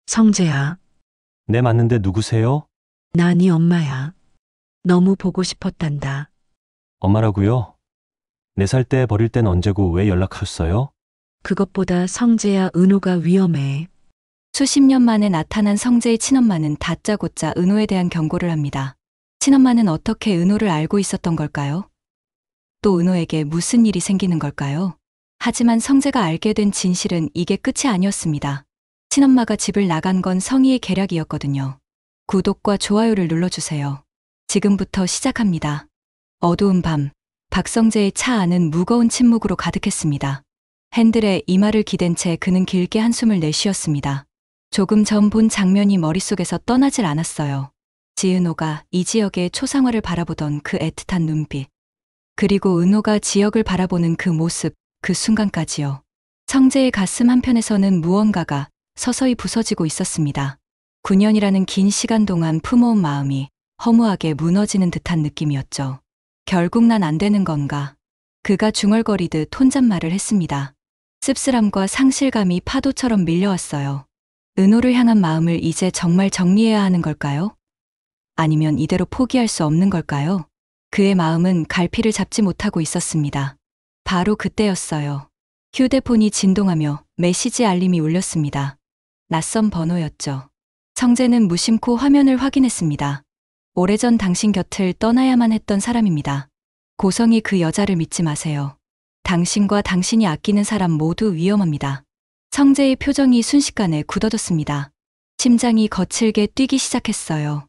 성재야, 네, 맞는데 누구세요? 나 네 엄마야. 너무 보고 싶었단다. 엄마라고요? 4살 때 버릴 땐 언제고 왜 연락하셨어요? 그것보다 성재야, 은호가 위험해. 수십 년 만에 나타난 성재의 친엄마는 다짜고짜 은호에 대한 경고를 합니다. 친엄마는 어떻게 은호를 알고 있었던 걸까요? 또 은호에게 무슨 일이 생기는 걸까요? 하지만 성재가 알게 된 진실은 이게 끝이 아니었습니다. 친엄마가 집을 나간 건 성희의 계략이었거든요. 구독과 좋아요를 눌러주세요. 지금부터 시작합니다. 어두운 밤, 박성재의 차 안은 무거운 침묵으로 가득했습니다. 핸들에 이마를 기댄 채 그는 길게 한숨을 내쉬었습니다. 조금 전 본 장면이 머릿속에서 떠나질 않았어요. 지은호가 이 지역의 초상화를 바라보던 그 애틋한 눈빛. 그리고 은호가 지역을 바라보는 그 모습, 그 순간까지요. 성재의 가슴 한편에서는 무언가가 서서히 부서지고 있었습니다. 9년이라는 긴 시간 동안 품어온 마음이 허무하게 무너지는 듯한 느낌이었죠. 결국 난 안 되는 건가? 그가 중얼거리듯 혼잣말을 했습니다. 씁쓸함과 상실감이 파도처럼 밀려왔어요. 은호를 향한 마음을 이제 정말 정리해야 하는 걸까요? 아니면 이대로 포기할 수 없는 걸까요? 그의 마음은 갈피를 잡지 못하고 있었습니다. 바로 그때였어요. 휴대폰이 진동하며 메시지 알림이 울렸습니다. 낯선 번호였죠. 성재는 무심코 화면을 확인했습니다. 오래전 당신 곁을 떠나야만 했던 사람입니다. 고성이 그 여자를 믿지 마세요. 당신과 당신이 아끼는 사람 모두 위험합니다. 성재의 표정이 순식간에 굳어졌습니다. 심장이 거칠게 뛰기 시작했어요.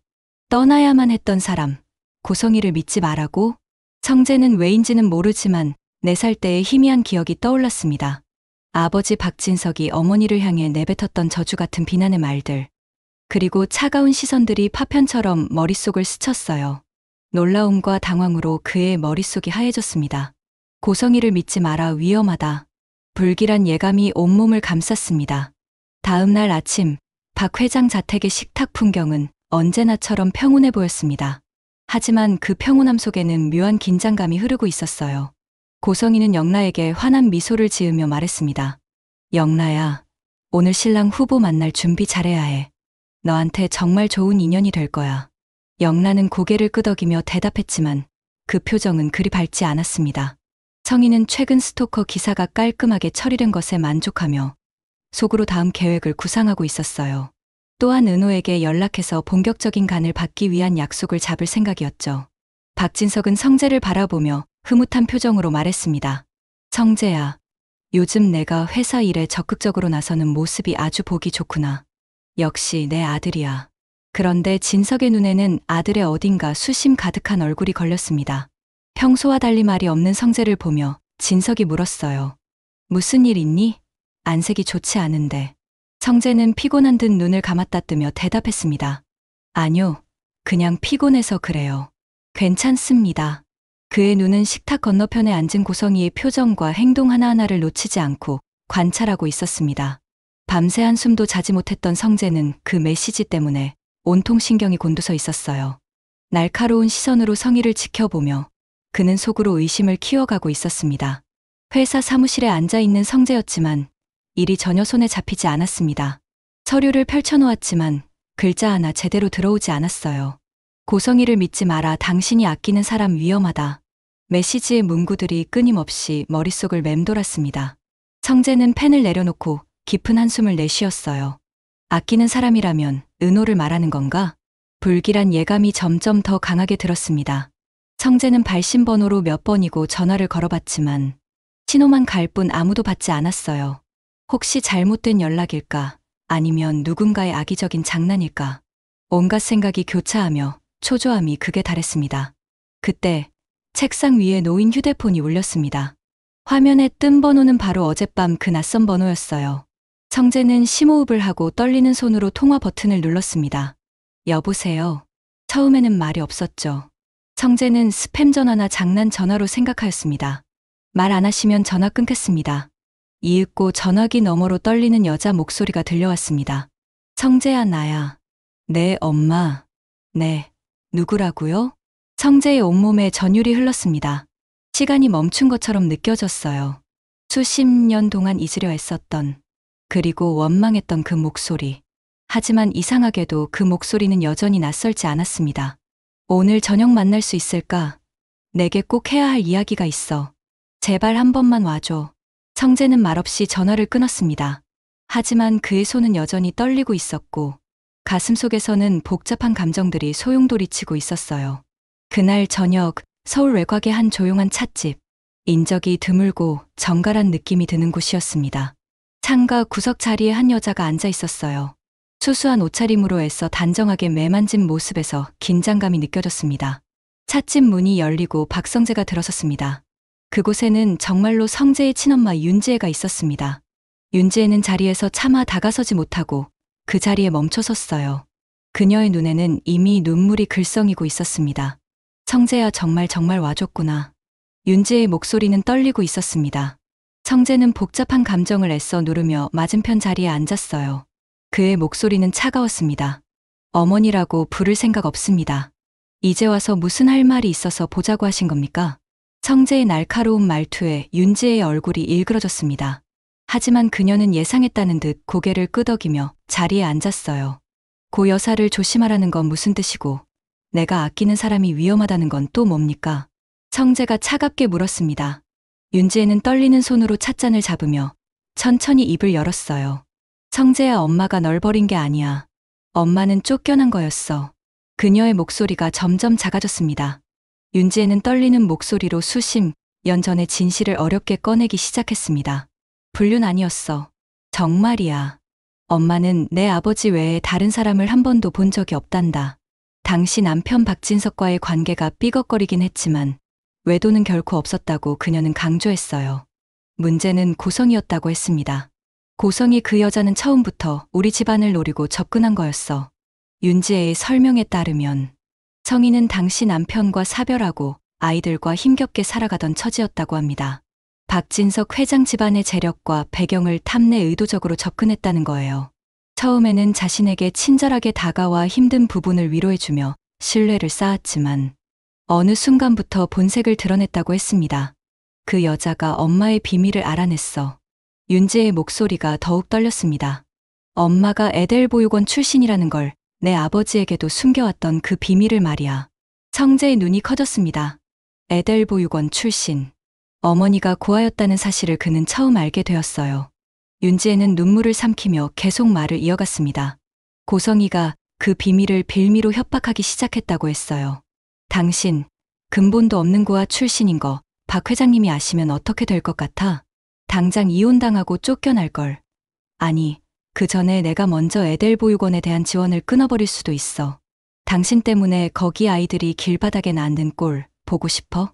떠나야만 했던 사람, 고성이를 믿지 말라고? 성재는 왜인지는 모르지만 4살 때의 희미한 기억이 떠올랐습니다. 아버지 박진석이 어머니를 향해 내뱉었던 저주 같은 비난의 말들. 그리고 차가운 시선들이 파편처럼 머릿속을 스쳤어요. 놀라움과 당황으로 그의 머릿속이 하얘졌습니다. 고성이를 믿지 마라, 위험하다. 불길한 예감이 온몸을 감쌌습니다. 다음 날 아침, 박 회장 자택의 식탁 풍경은 언제나처럼 평온해 보였습니다. 하지만 그 평온함 속에는 묘한 긴장감이 흐르고 있었어요. 고성이는 영라에게 환한 미소를 지으며 말했습니다. 영라야, 오늘 신랑 후보 만날 준비 잘해야 해. 너한테 정말 좋은 인연이 될 거야. 영라는 고개를 끄덕이며 대답했지만 그 표정은 그리 밝지 않았습니다. 성희는 최근 스토커 기사가 깔끔하게 처리된 것에 만족하며 속으로 다음 계획을 구상하고 있었어요. 또한 은호에게 연락해서 본격적인 간을 받기 위한 약속을 잡을 생각이었죠. 박진석은 성재를 바라보며 흐뭇한 표정으로 말했습니다. 성재야, 요즘 내가 회사 일에 적극적으로 나서는 모습이 아주 보기 좋구나. 역시 내 아들이야. 그런데 진석의 눈에는 아들의 어딘가 수심 가득한 얼굴이 걸렸습니다. 평소와 달리 말이 없는 성재를 보며 진석이 물었어요. 무슨 일 있니? 안색이 좋지 않은데. 성재는 피곤한 듯 눈을 감았다 뜨며 대답했습니다. 아니요, 그냥 피곤해서 그래요. 괜찮습니다. 그의 눈은 식탁 건너편에 앉은 고성이의 표정과 행동 하나하나를 놓치지 않고 관찰하고 있었습니다. 밤새 한숨도 자지 못했던 성재는 그 메시지 때문에 온통 신경이 곤두서 있었어요. 날카로운 시선으로 성희를 지켜보며 그는 속으로 의심을 키워가고 있었습니다. 회사 사무실에 앉아있는 성재였지만 일이 전혀 손에 잡히지 않았습니다. 서류를 펼쳐놓았지만 글자 하나 제대로 들어오지 않았어요. 고성이를 믿지 마라, 당신이 아끼는 사람 위험하다. 메시지의 문구들이 끊임없이 머릿속을 맴돌았습니다. 성재는 펜을 내려놓고 깊은 한숨을 내쉬었어요. 아끼는 사람이라면 은호를 말하는 건가? 불길한 예감이 점점 더 강하게 들었습니다. 성재는 발신번호로 몇 번이고 전화를 걸어봤지만 신호만 갈 뿐 아무도 받지 않았어요. 혹시 잘못된 연락일까? 아니면 누군가의 악의적인 장난일까? 온갖 생각이 교차하며 초조함이 극에 달했습니다. 그때 책상 위에 놓인 휴대폰이 울렸습니다. 화면에 뜬 번호는 바로 어젯밤 그 낯선 번호였어요. 성재는 심호흡을 하고 떨리는 손으로 통화 버튼을 눌렀습니다. 여보세요. 처음에는 말이 없었죠. 성재는 스팸 전화나 장난 전화로 생각하였습니다. 말 안 하시면 전화 끊겠습니다. 이윽고 전화기 너머로 떨리는 여자 목소리가 들려왔습니다. 성재야, 나야. 네, 엄마. 네. 누구라고요? 성재의 온몸에 전율이 흘렀습니다. 시간이 멈춘 것처럼 느껴졌어요. 수십 년 동안 잊으려 했었던, 그리고 원망했던 그 목소리. 하지만 이상하게도 그 목소리는 여전히 낯설지 않았습니다. 오늘 저녁 만날 수 있을까? 내게 꼭 해야 할 이야기가 있어. 제발 한 번만 와줘. 성재는 말없이 전화를 끊었습니다. 하지만 그의 손은 여전히 떨리고 있었고 가슴속에서는 복잡한 감정들이 소용돌이치고 있었어요. 그날 저녁 서울 외곽의 한 조용한 찻집, 인적이 드물고 정갈한 느낌이 드는 곳이었습니다. 창가 구석 자리에 한 여자가 앉아 있었어요. 수수한 옷차림으로 애써 단정하게 매만진 모습에서 긴장감이 느껴졌습니다. 찻집 문이 열리고 박성재가 들어섰습니다. 그곳에는 정말로 성재의 친엄마 윤지혜가 있었습니다. 윤지혜는 자리에서 차마 다가서지 못하고 그 자리에 멈춰 섰어요. 그녀의 눈에는 이미 눈물이 글썽이고 있었습니다. 성재야, 정말 와줬구나. 윤지혜의 목소리는 떨리고 있었습니다. 성재는 복잡한 감정을 애써 누르며 맞은편 자리에 앉았어요. 그의 목소리는 차가웠습니다. 어머니라고 부를 생각 없습니다. 이제 와서 무슨 할 말이 있어서 보자고 하신 겁니까? 성재의 날카로운 말투에 윤지혜의 얼굴이 일그러졌습니다. 하지만 그녀는 예상했다는 듯 고개를 끄덕이며 자리에 앉았어요. 고 여사를 조심하라는 건 무슨 뜻이고 내가 아끼는 사람이 위험하다는 건 또 뭡니까? 성재가 차갑게 물었습니다. 윤지혜는 떨리는 손으로 찻잔을 잡으며 천천히 입을 열었어요. 성재야, 엄마가 널 버린 게 아니야. 엄마는 쫓겨난 거였어. 그녀의 목소리가 점점 작아졌습니다. 윤지혜는 떨리는 목소리로 수십 년 전의 진실을 어렵게 꺼내기 시작했습니다. 불륜 아니었어. 정말이야. 엄마는 내 아버지 외에 다른 사람을 한 번도 본 적이 없단다. 당시 남편 박진석과의 관계가 삐걱거리긴 했지만 외도는 결코 없었다고 그녀는 강조했어요. 문제는 고성이었다고 했습니다. 고성이 그 여자는 처음부터 우리 집안을 노리고 접근한 거였어. 윤지혜의 설명에 따르면 성희는 당시 남편과 사별하고 아이들과 힘겹게 살아가던 처지였다고 합니다. 박진석 회장 집안의 재력과 배경을 탐내 의도적으로 접근했다는 거예요. 처음에는 자신에게 친절하게 다가와 힘든 부분을 위로해주며 신뢰를 쌓았지만 어느 순간부터 본색을 드러냈다고 했습니다. 그 여자가 엄마의 비밀을 알아냈어. 윤지혜의 목소리가 더욱 떨렸습니다. 엄마가 에델 보육원 출신이라는 걸 내 아버지에게도 숨겨왔던 그 비밀을 말이야. 성재의 눈이 커졌습니다. 에델 보육원 출신. 어머니가 고아였다는 사실을 그는 처음 알게 되었어요. 윤지혜는 눈물을 삼키며 계속 말을 이어갔습니다. 고성이가 그 비밀을 빌미로 협박하기 시작했다고 했어요. 당신, 근본도 없는 고아 출신인 거 박 회장님이 아시면 어떻게 될 것 같아? 당장 이혼당하고 쫓겨날 걸. 아니, 그 전에 내가 먼저 에델 보육원에 대한 지원을 끊어버릴 수도 있어. 당신 때문에 거기 아이들이 길바닥에 앉는 꼴 보고 싶어?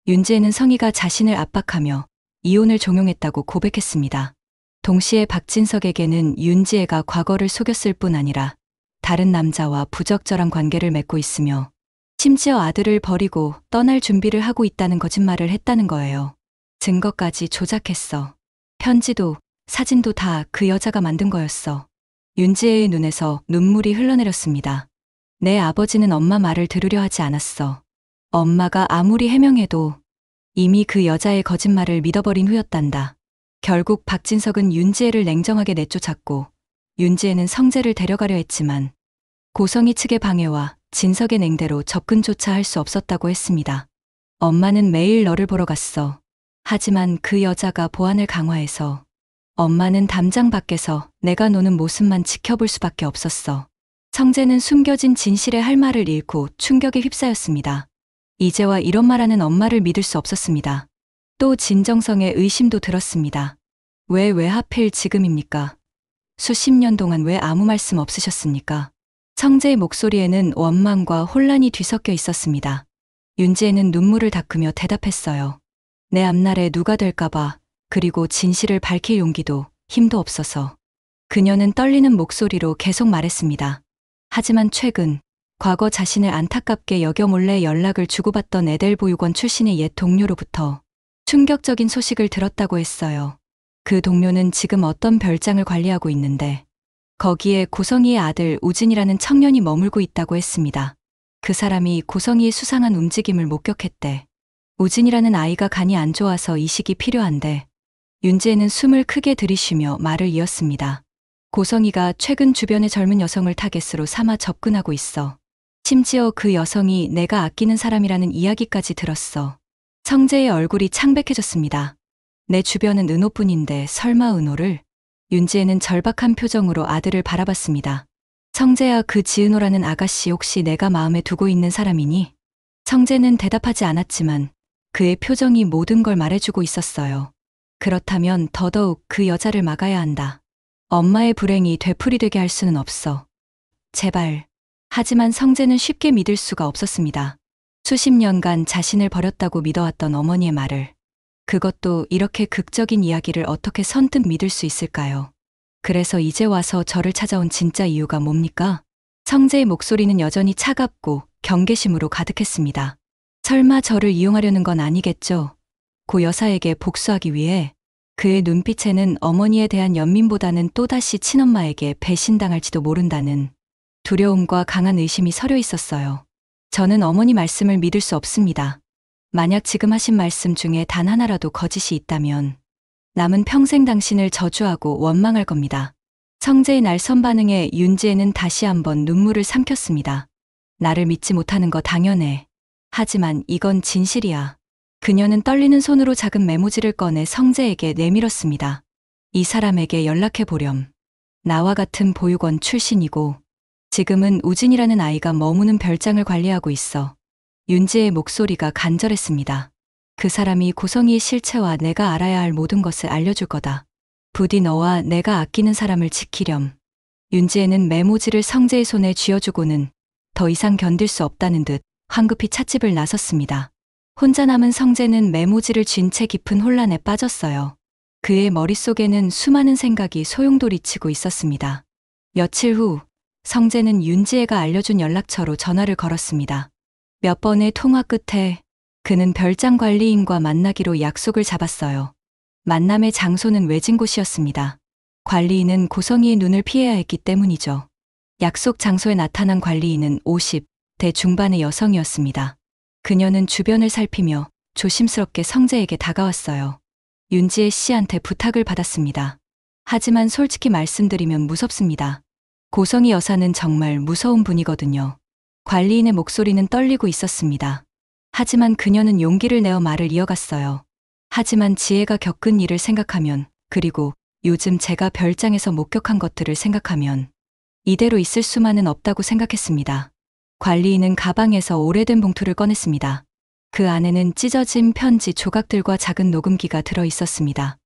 윤지혜는 성희가 자신을 압박하며 이혼을 종용했다고 고백했습니다. 동시에 박진석에게는 윤지혜가 과거를 속였을 뿐 아니라 다른 남자와 부적절한 관계를 맺고 있으며 심지어 아들을 버리고 떠날 준비를 하고 있다는 거짓말을 했다는 거예요. 증거까지 조작했어. 편지도 사진도 다 그 여자가 만든 거였어. 윤지혜의 눈에서 눈물이 흘러내렸습니다. 내 아버지는 엄마 말을 들으려 하지 않았어. 엄마가 아무리 해명해도 이미 그 여자의 거짓말을 믿어버린 후였단다. 결국 박진석은 윤지혜를 냉정하게 내쫓았고 윤지혜는 성재를 데려가려 했지만 고성희 측의 방해와 진석의 냉대로 접근조차 할 수 없었다고 했습니다. 엄마는 매일 너를 보러 갔어. 하지만 그 여자가 보안을 강화해서 엄마는 담장 밖에서 내가 노는 모습만 지켜볼 수밖에 없었어. 성재는 숨겨진 진실의 할 말을 잃고 충격에 휩싸였습니다. 이제와 이런 말하는 엄마를 믿을 수 없었습니다. 또 진정성의 의심도 들었습니다. 왜 하필 지금입니까? 수십 년 동안 왜 아무 말씀 없으셨습니까? 성재의 목소리에는 원망과 혼란이 뒤섞여 있었습니다. 윤지혜는 눈물을 닦으며 대답했어요. 내 앞날에 누가 될까봐, 그리고 진실을 밝힐 용기도 힘도 없어서. 그녀는 떨리는 목소리로 계속 말했습니다. 하지만 최근 과거 자신을 안타깝게 여겨 몰래 연락을 주고받던 에델 보육원 출신의 옛 동료로부터 충격적인 소식을 들었다고 했어요. 그 동료는 지금 어떤 별장을 관리하고 있는데 거기에 고성희의 아들 우진이라는 청년이 머물고 있다고 했습니다. 그 사람이 고성희의 수상한 움직임을 목격했대. 우진이라는 아이가 간이 안 좋아서 이식이 필요한데 윤지혜는 숨을 크게 들이쉬며 말을 이었습니다. 고성이가 최근 주변의 젊은 여성을 타겟으로 삼아 접근하고 있어. 심지어 그 여성이 내가 아끼는 사람이라는 이야기까지 들었어. 성재의 얼굴이 창백해졌습니다. 내 주변은 은호뿐인데 설마 은호를? 윤지혜는 절박한 표정으로 아들을 바라봤습니다. 성재야, 그 지은호라는 아가씨 혹시 내가 마음에 두고 있는 사람이니? 성재는 대답하지 않았지만 그의 표정이 모든 걸 말해주고 있었어요. 그렇다면 더더욱 그 여자를 막아야 한다. 엄마의 불행이 되풀이되게 할 수는 없어. 제발. 하지만 성재는 쉽게 믿을 수가 없었습니다. 수십 년간 자신을 버렸다고 믿어왔던 어머니의 말을. 그것도 이렇게 극적인 이야기를 어떻게 선뜻 믿을 수 있을까요? 그래서 이제 와서 저를 찾아온 진짜 이유가 뭡니까? 성재의 목소리는 여전히 차갑고 경계심으로 가득했습니다. 설마 저를 이용하려는 건 아니겠죠? 고 여사에게 복수하기 위해. 그의 눈빛에는 어머니에 대한 연민보다는 또다시 친엄마에게 배신당할지도 모른다는 두려움과 강한 의심이 서려 있었어요. 저는 어머니 말씀을 믿을 수 없습니다. 만약 지금 하신 말씀 중에 단 하나라도 거짓이 있다면 남은 평생 당신을 저주하고 원망할 겁니다. 성재의 날선 반응에 윤지혜는 다시 한번 눈물을 삼켰습니다. 나를 믿지 못하는 거 당연해. 하지만 이건 진실이야. 그녀는 떨리는 손으로 작은 메모지를 꺼내 성재에게 내밀었습니다. 이 사람에게 연락해 보렴. 나와 같은 보육원 출신이고 지금은 우진이라는 아이가 머무는 별장을 관리하고 있어. 윤지의 목소리가 간절했습니다. 그 사람이 고성이의 실체와 내가 알아야 할 모든 것을 알려줄 거다. 부디 너와 내가 아끼는 사람을 지키렴. 윤지혜는 메모지를 성재의 손에 쥐어주고는 더 이상 견딜 수 없다는 듯 황급히 찻집을 나섰습니다. 혼자 남은 성재는 메모지를 쥔 채 깊은 혼란에 빠졌어요. 그의 머릿속에는 수많은 생각이 소용돌이치고 있었습니다. 며칠 후 성재는 윤지혜가 알려준 연락처로 전화를 걸었습니다. 몇 번의 통화 끝에 그는 별장 관리인과 만나기로 약속을 잡았어요. 만남의 장소는 외진 곳이었습니다. 관리인은 고성이의 눈을 피해야 했기 때문이죠. 약속 장소에 나타난 관리인은 50대 중반의 여성이었습니다. 그녀는 주변을 살피며 조심스럽게 성재에게 다가왔어요. 윤지혜 씨한테 부탁을 받았습니다. 하지만 솔직히 말씀드리면 무섭습니다. 고성이 여사는 정말 무서운 분이거든요. 관리인의 목소리는 떨리고 있었습니다. 하지만 그녀는 용기를 내어 말을 이어갔어요. 하지만 지혜가 겪은 일을 생각하면, 그리고 요즘 제가 별장에서 목격한 것들을 생각하면 이대로 있을 수만은 없다고 생각했습니다. 관리인은 가방에서 오래된 봉투를 꺼냈습니다. 그 안에는 찢어진 편지 조각들과 작은 녹음기가 들어 있었습니다.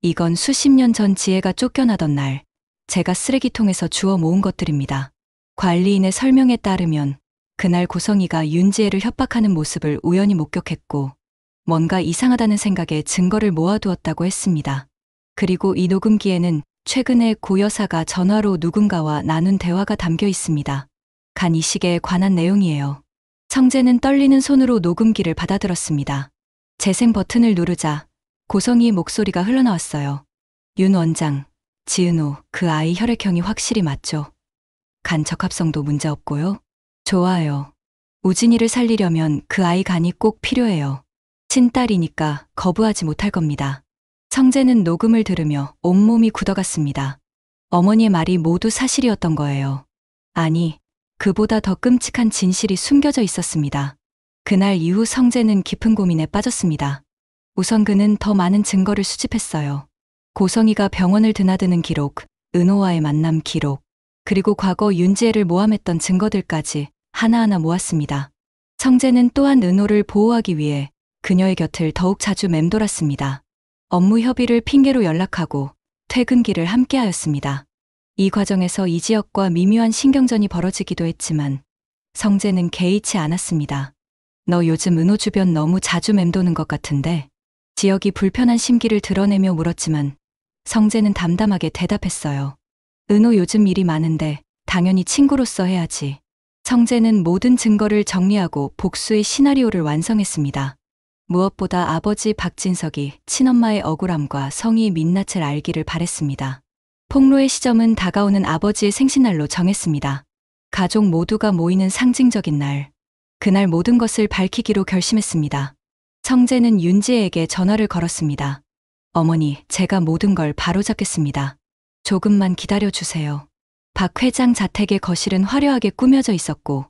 이건 수십 년 전 지혜가 쫓겨나던 날 제가 쓰레기통에서 주워 모은 것들입니다. 관리인의 설명에 따르면 그날 고성이가 윤지혜를 협박하는 모습을 우연히 목격했고 뭔가 이상하다는 생각에 증거를 모아두었다고 했습니다. 그리고 이 녹음기에는 최근에 고 여사가 전화로 누군가와 나눈 대화가 담겨 있습니다. 간 이식에 관한 내용이에요. 성재는 떨리는 손으로 녹음기를 받아들었습니다. 재생 버튼을 누르자 고성이의 목소리가 흘러나왔어요. 윤 원장, 지은호, 그 아이 혈액형이 확실히 맞죠? 간 적합성도 문제없고요. 좋아요. 우진이를 살리려면 그 아이 간이 꼭 필요해요. 친딸이니까 거부하지 못할 겁니다. 성재는 녹음을 들으며 온몸이 굳어갔습니다. 어머니의 말이 모두 사실이었던 거예요. 아니, 그보다 더 끔찍한 진실이 숨겨져 있었습니다. 그날 이후 성재는 깊은 고민에 빠졌습니다. 우선 그는 더 많은 증거를 수집했어요. 고성이가 병원을 드나드는 기록, 은호와의 만남 기록, 그리고 과거 윤지혜를 모함했던 증거들까지 하나하나 모았습니다. 성재는 또한 은호를 보호하기 위해 그녀의 곁을 더욱 자주 맴돌았습니다. 업무 협의를 핑계로 연락하고 퇴근길을 함께하였습니다. 이 과정에서 이지혁과 미묘한 신경전이 벌어지기도 했지만 성재는 개의치 않았습니다. 너 요즘 은호 주변 너무 자주 맴도는 것 같은데? 지혁이 불편한 심기를 드러내며 물었지만 성재는 담담하게 대답했어요. 은호 요즘 일이 많은데 당연히 친구로서 해야지. 성재는 모든 증거를 정리하고 복수의 시나리오를 완성했습니다. 무엇보다 아버지 박진석이 친엄마의 억울함과 성희의 민낯을 알기를 바랬습니다. 폭로의 시점은 다가오는 아버지의 생신날로 정했습니다. 가족 모두가 모이는 상징적인 날. 그날 모든 것을 밝히기로 결심했습니다. 성재는 윤지혜에게 전화를 걸었습니다. 어머니, 제가 모든 걸 바로잡겠습니다. 조금만 기다려 주세요. 박 회장 자택의 거실은 화려하게 꾸며져 있었고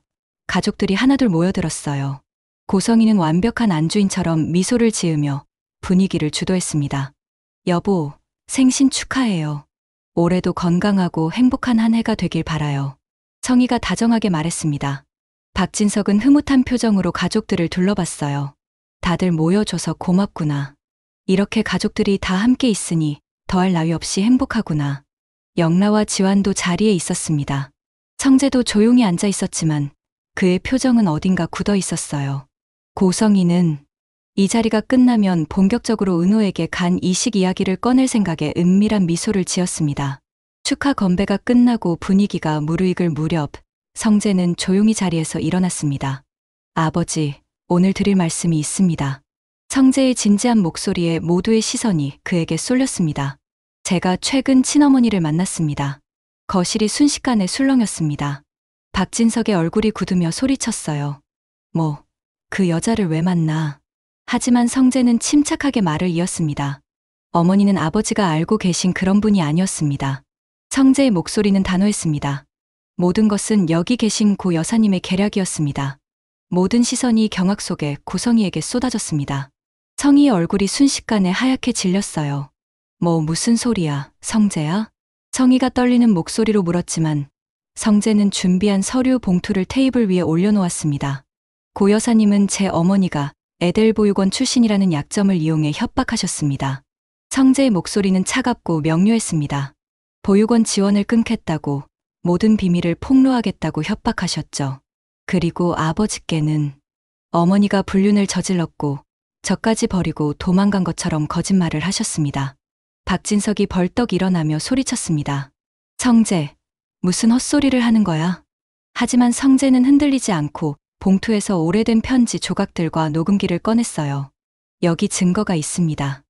가족들이 하나둘 모여들었어요. 고성이는 완벽한 안주인처럼 미소를 지으며 분위기를 주도했습니다. 여보, 생신 축하해요. 올해도 건강하고 행복한 한 해가 되길 바라요. 성희가 다정하게 말했습니다. 박진석은 흐뭇한 표정으로 가족들을 둘러봤어요. 다들 모여줘서 고맙구나. 이렇게 가족들이 다 함께 있으니 더할 나위 없이 행복하구나. 영라와 지환도 자리에 있었습니다. 성재도 조용히 앉아 있었지만 그의 표정은 어딘가 굳어 있었어요. 고성이는 이 자리가 끝나면 본격적으로 은호에게 간 이식 이야기를 꺼낼 생각에 은밀한 미소를 지었습니다. 축하 건배가 끝나고 분위기가 무르익을 무렵 성재는 조용히 자리에서 일어났습니다. 아버지, 오늘 드릴 말씀이 있습니다. 성재의 진지한 목소리에 모두의 시선이 그에게 쏠렸습니다. 제가 최근 친어머니를 만났습니다. 거실이 순식간에 술렁였습니다. 박진석의 얼굴이 굳으며 소리쳤어요. 그 여자를 왜 만나? 하지만 성재는 침착하게 말을 이었습니다. 어머니는 아버지가 알고 계신 그런 분이 아니었습니다. 성재의 목소리는 단호했습니다. 모든 것은 여기 계신 고 여사님의 계략이었습니다. 모든 시선이 경악 속에 고성이에게 쏟아졌습니다. 성희의 얼굴이 순식간에 하얗게 질렸어요. 무슨 소리야, 성재야? 성희가 떨리는 목소리로 물었지만 성재는 준비한 서류 봉투를 테이블 위에 올려놓았습니다. 고 여사님은 제 어머니가 에델보육원 출신이라는 약점을 이용해 협박하셨습니다. 성재의 목소리는 차갑고 명료했습니다. 보육원 지원을 끊겠다고, 모든 비밀을 폭로하겠다고 협박하셨죠. 그리고 아버지께는 어머니가 불륜을 저질렀고 저까지 버리고 도망간 것처럼 거짓말을 하셨습니다. 박진석이 벌떡 일어나며 소리쳤습니다. 성재, 무슨 헛소리를 하는 거야? 하지만 성재는 흔들리지 않고 봉투에서 오래된 편지 조각들과 녹음기를 꺼냈어요. 여기 증거가 있습니다.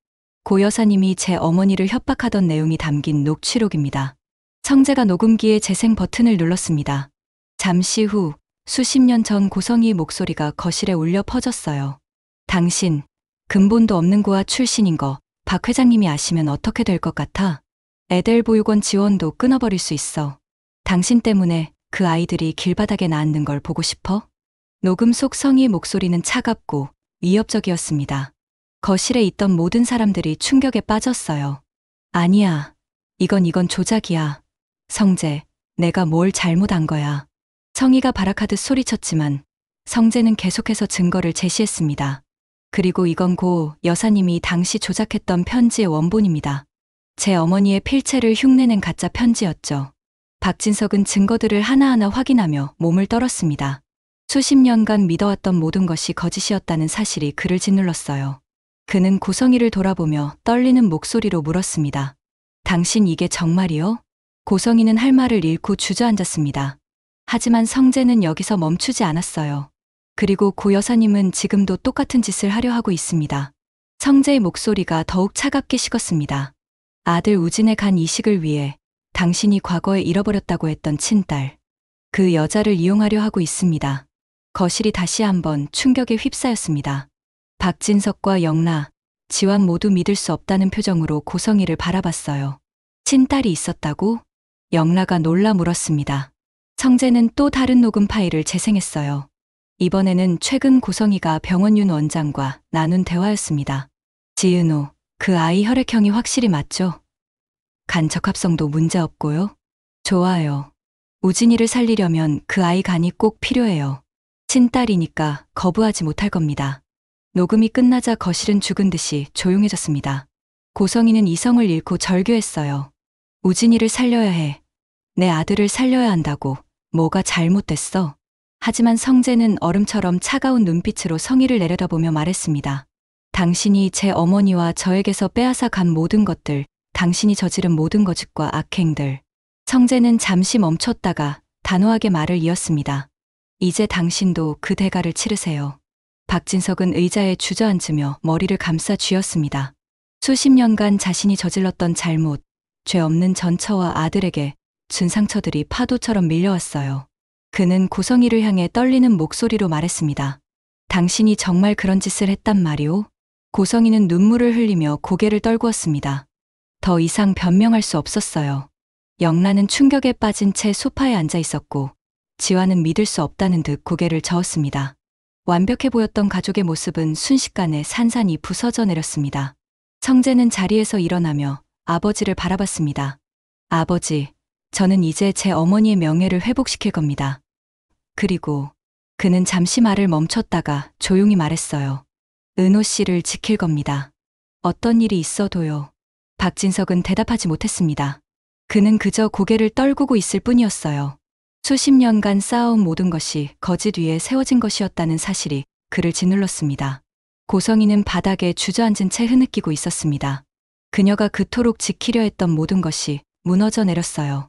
고 여사님이 제 어머니를 협박하던 내용이 담긴 녹취록입니다. 성재가 녹음기의 재생 버튼을 눌렀습니다. 잠시 후 수십 년 전 고성희의 목소리가 거실에 울려 퍼졌어요. 당신, 근본도 없는 고아 출신인 거 박 회장님이 아시면 어떻게 될 것 같아? 에델보육원 지원도 끊어버릴 수 있어. 당신 때문에 그 아이들이 길바닥에 나앉는 걸 보고 싶어? 녹음 속 성희의 목소리는 차갑고 위협적이었습니다. 거실에 있던 모든 사람들이 충격에 빠졌어요. 아니야. 이건 조작이야. 성재, 내가 뭘 잘못한 거야. 성희가 발악하듯 소리쳤지만 성재는 계속해서 증거를 제시했습니다. 그리고 이건 고 여사님이 당시 조작했던 편지의 원본입니다. 제 어머니의 필체를 흉내낸 가짜 편지였죠. 박진석은 증거들을 하나하나 확인하며 몸을 떨었습니다. 수십 년간 믿어왔던 모든 것이 거짓이었다는 사실이 그를 짓눌렀어요. 그는 고성희를 돌아보며 떨리는 목소리로 물었습니다. 당신 이게 정말이요? 고성희는 할 말을 잃고 주저앉았습니다. 하지만 성재는 여기서 멈추지 않았어요. 그리고 고 여사님은 지금도 똑같은 짓을 하려 하고 있습니다. 성재의 목소리가 더욱 차갑게 식었습니다. 아들 우진의 간 이식을 위해 당신이 과거에 잃어버렸다고 했던 친딸. 그 여자를 이용하려 하고 있습니다. 거실이 다시 한번 충격에 휩싸였습니다. 박진석과 영라, 지환 모두 믿을 수 없다는 표정으로 고성희를 바라봤어요. 친딸이 있었다고? 영라가 놀라 물었습니다. 성재는 또 다른 녹음 파일을 재생했어요. 이번에는 최근 고성희가 병원 윤 원장과 나눈 대화였습니다. 지은호, 그 아이 혈액형이 확실히 맞죠? 간 적합성도 문제없고요. 좋아요. 우진이를 살리려면 그 아이 간이 꼭 필요해요. 친딸이니까 거부하지 못할 겁니다. 녹음이 끝나자 거실은 죽은 듯이 조용해졌습니다. 고성희는 이성을 잃고 절규했어요. 우진이를 살려야 해. 내 아들을 살려야 한다고. 뭐가 잘못됐어? 하지만 성재는 얼음처럼 차가운 눈빛으로 성희를 내려다보며 말했습니다. 당신이 제 어머니와 저에게서 빼앗아 간 모든 것들, 당신이 저지른 모든 거짓과 악행들. 성재는 잠시 멈췄다가 단호하게 말을 이었습니다. 이제 당신도 그 대가를 치르세요. 박진석은 의자에 주저앉으며 머리를 감싸 쥐었습니다. 수십 년간 자신이 저질렀던 잘못, 죄 없는 전처와 아들에게 준 상처들이 파도처럼 밀려왔어요. 그는 고성희를 향해 떨리는 목소리로 말했습니다. 당신이 정말 그런 짓을 했단 말이오? 고성희는 눈물을 흘리며 고개를 떨구었습니다. 더 이상 변명할 수 없었어요. 영란은 충격에 빠진 채 소파에 앉아 있었고 지화는 믿을 수 없다는 듯 고개를 저었습니다. 완벽해 보였던 가족의 모습은 순식간에 산산이 부서져 내렸습니다. 성재는 자리에서 일어나며 아버지를 바라봤습니다. 아버지, 저는 이제 제 어머니의 명예를 회복시킬 겁니다. 그리고 그는 잠시 말을 멈췄다가 조용히 말했어요. 은호 씨를 지킬 겁니다. 어떤 일이 있어도요. 박진석은 대답하지 못했습니다. 그는 그저 고개를 떨구고 있을 뿐이었어요. 수십 년간 쌓아온 모든 것이 거짓 위에 세워진 것이었다는 사실이 그를 짓눌렀습니다. 고성이는 바닥에 주저앉은 채 흐느끼고 있었습니다. 그녀가 그토록 지키려 했던 모든 것이 무너져 내렸어요.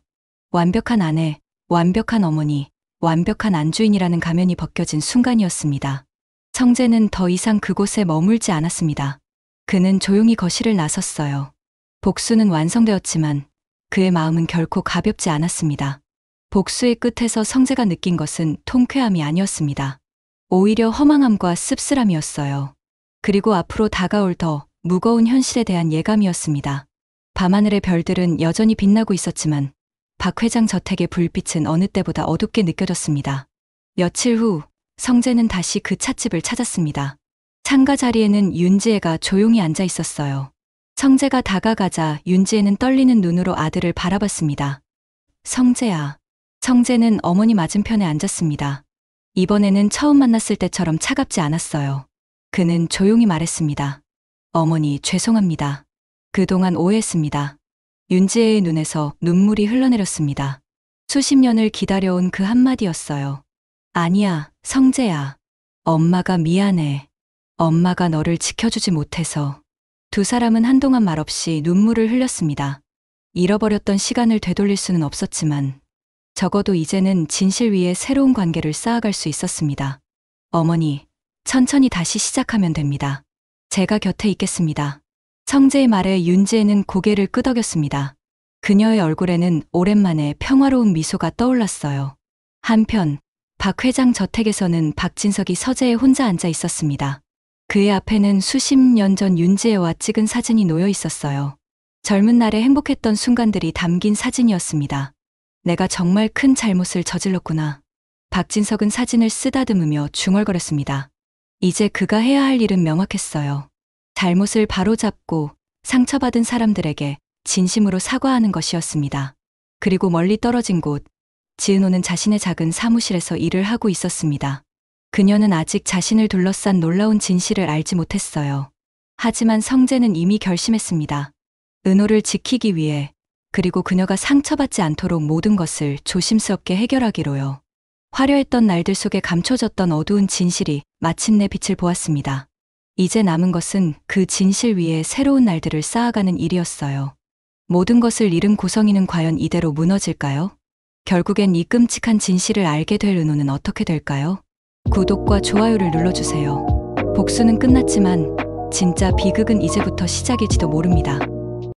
완벽한 아내, 완벽한 어머니, 완벽한 안주인이라는 가면이 벗겨진 순간이었습니다. 성재는 더 이상 그곳에 머물지 않았습니다. 그는 조용히 거실을 나섰어요. 복수는 완성되었지만 그의 마음은 결코 가볍지 않았습니다. 복수의 끝에서 성재가 느낀 것은 통쾌함이 아니었습니다. 오히려 허망함과 씁쓸함이었어요. 그리고 앞으로 다가올 더 무거운 현실에 대한 예감이었습니다. 밤하늘의 별들은 여전히 빛나고 있었지만 박 회장 저택의 불빛은 어느 때보다 어둡게 느껴졌습니다. 며칠 후 성재는 다시 그 찻집을 찾았습니다. 창가 자리에는 윤지혜가 조용히 앉아 있었어요. 성재가 다가가자 윤지혜는 떨리는 눈으로 아들을 바라봤습니다. 성재야. 성재는 어머니 맞은편에 앉았습니다. 이번에는 처음 만났을 때처럼 차갑지 않았어요. 그는 조용히 말했습니다. 어머니, 죄송합니다. 그동안 오해했습니다. 윤지혜의 눈에서 눈물이 흘러내렸습니다. 수십 년을 기다려온 그 한마디였어요. 아니야, 성재야. 엄마가 미안해. 엄마가 너를 지켜주지 못해서. 두 사람은 한동안 말없이 눈물을 흘렸습니다. 잃어버렸던 시간을 되돌릴 수는 없었지만 적어도 이제는 진실 위에 새로운 관계를 쌓아갈 수 있었습니다. 어머니, 천천히 다시 시작하면 됩니다. 제가 곁에 있겠습니다. 성재의 말에 윤지혜는 고개를 끄덕였습니다. 그녀의 얼굴에는 오랜만에 평화로운 미소가 떠올랐어요. 한편 박 회장 저택에서는 박진석이 서재에 혼자 앉아 있었습니다. 그의 앞에는 수십 년 전 윤지혜와 찍은 사진이 놓여 있었어요. 젊은 날에 행복했던 순간들이 담긴 사진이었습니다. 내가 정말 큰 잘못을 저질렀구나. 박진석은 사진을 쓰다듬으며 중얼거렸습니다. 이제 그가 해야 할 일은 명확했어요. 잘못을 바로잡고 상처받은 사람들에게 진심으로 사과하는 것이었습니다. 그리고 멀리 떨어진 곳, 지은호는 자신의 작은 사무실에서 일을 하고 있었습니다. 그녀는 아직 자신을 둘러싼 놀라운 진실을 알지 못했어요. 하지만 성재는 이미 결심했습니다. 은호를 지키기 위해, 그리고 그녀가 상처받지 않도록 모든 것을 조심스럽게 해결하기로요. 화려했던 날들 속에 감춰졌던 어두운 진실이 마침내 빛을 보았습니다. 이제 남은 것은 그 진실 위에 새로운 날들을 쌓아가는 일이었어요. 모든 것을 잃은 고성이는 과연 이대로 무너질까요? 결국엔 이 끔찍한 진실을 알게 될 은호는 어떻게 될까요? 구독과 좋아요를 눌러주세요. 복수는 끝났지만 진짜 비극은 이제부터 시작일지도 모릅니다.